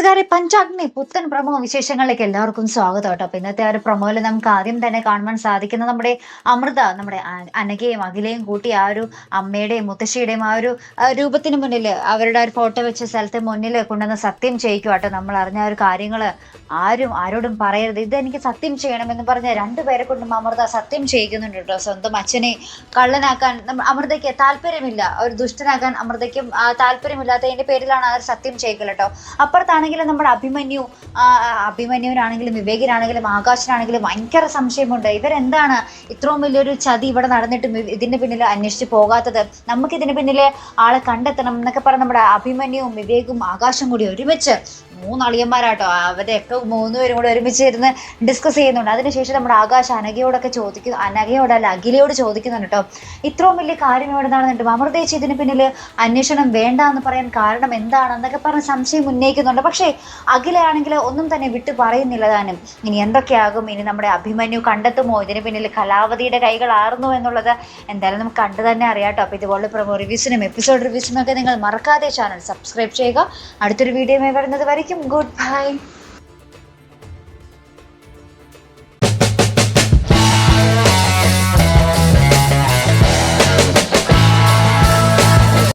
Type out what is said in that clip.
കൂട്ടുകാരെ പഞ്ചാഗ്നി പുത്തൻ പ്രമോ വിശേഷങ്ങളിലേക്ക് എല്ലാവർക്കും സ്വാഗതം കേട്ടോ. അപ്പൊ ഇന്നത്തെ ആ ഒരു പ്രമോയിൽ നമുക്ക് ആദ്യം തന്നെ കാണുവാൻ സാധിക്കുന്ന നമ്മുടെ അമൃത നമ്മുടെ അനഘയും അഖിലയും കൂട്ടി ആ ഒരു അമ്മയുടെയും മുത്തശ്ശിയുടെയും ആ ഒരു രൂപത്തിന് മുന്നിൽ അവരുടെ ഒരു ഫോട്ടോ വെച്ച സ്ഥലത്തെ മുന്നിൽ കൊണ്ടുവന്ന് സത്യം ചെയ്യിക്കും കേട്ടോ. നമ്മൾ അറിഞ്ഞ ഒരു കാര്യങ്ങൾ ആരോടും പറയരുത്, ഇതെനിക്ക് സത്യം ചെയ്യണമെന്ന് പറഞ്ഞ രണ്ടുപേരെ കൊണ്ടും അമൃത സത്യം ചെയ്യിക്കുന്നുണ്ട് കേട്ടോ. സ്വന്തം അച്ഛനെ കള്ളനാക്കാൻ അമൃതയ്ക്ക് താല്പര്യമില്ല, ഒരു ദുഷ്ടനാക്കാൻ അമൃതയ്ക്കും താല്പര്യമില്ലാത്തതിന്റെ പേരിലാണ് ആ ഒരു സത്യം ചെയ്യിക്കൽ കേട്ടോ. അപ്പുറത്താണെങ്കിലും നമ്മുടെ അഭിമന്യുവിനാണെങ്കിലും വിവേകിനാണെങ്കിലും ആകാശനാണെങ്കിലും ഭയങ്കര സംശയമുണ്ട്. ഇവരെന്താണ് ഇത്രയും വലിയൊരു ചതി ഇവിടെ നടന്നിട്ടും ഇതിന്റെ പിന്നിൽ അന്വേഷിച്ച് പോകാത്തത്, നമുക്കിതിന് പിന്നിലെ ആളെ കണ്ടെത്തണം എന്നൊക്കെ പറഞ്ഞ് നമ്മുടെ അഭിമന്യുവും വിവേകും ആകാശം കൂടി ഒരുമിച്ച് മൂന്നളിയന്മാരാട്ടോ, അവരെയൊക്കെ മൂന്നുപേരും കൂടെ ഒരുമിച്ച് ഇരുന്ന് ഡിസ്കസ് ചെയ്യുന്നുണ്ട്. അതിനുശേഷം നമ്മുടെ ആകാശ് അഖിലയോട് ചോദിക്കുന്നുണ്ട് കേട്ടോ, ഇത്രയും വലിയ കാര്യം ഇവിടെ നടന്നിട്ടും അമൃതേച്ചി ഇതിന് പിന്നിൽ അന്വേഷണം വേണ്ട എന്ന് പറയാൻ കാരണം എന്താണെന്നൊക്കെ പറഞ്ഞ് സംശയം ഉന്നയിക്കുന്നുണ്ട്. പക്ഷേ അഖിലയാണെങ്കിൽ ഒന്നും തന്നെ വിട്ടു പറയുന്നില്ല താനും. ഇനി എന്തൊക്കെയാകും, ഇനി നമ്മുടെ അഭിമന്യു കണ്ടെത്തുമോ, ഇതിന് പിന്നിൽ കലാവതിയുടെ കൈകൾ ആർന്നു എന്നുള്ളത് എന്തായാലും നമുക്ക് കണ്ടു തന്നെ അറിയാട്ടോ. അപ്പോൾ ഇതുപോലെ പ്രൊമോ റിവ്യൂസിനും എപ്പിസോഡ് റിവ്യൂസിനും ഒക്കെ നിങ്ങൾ മറക്കാതെ ചാനൽ സബ്സ്ക്രൈബ് ചെയ്യുക. അടുത്തൊരു വീഡിയോയുമായി വരുന്നത് വരയ്ക്കും ഗുഡ് ബൈ.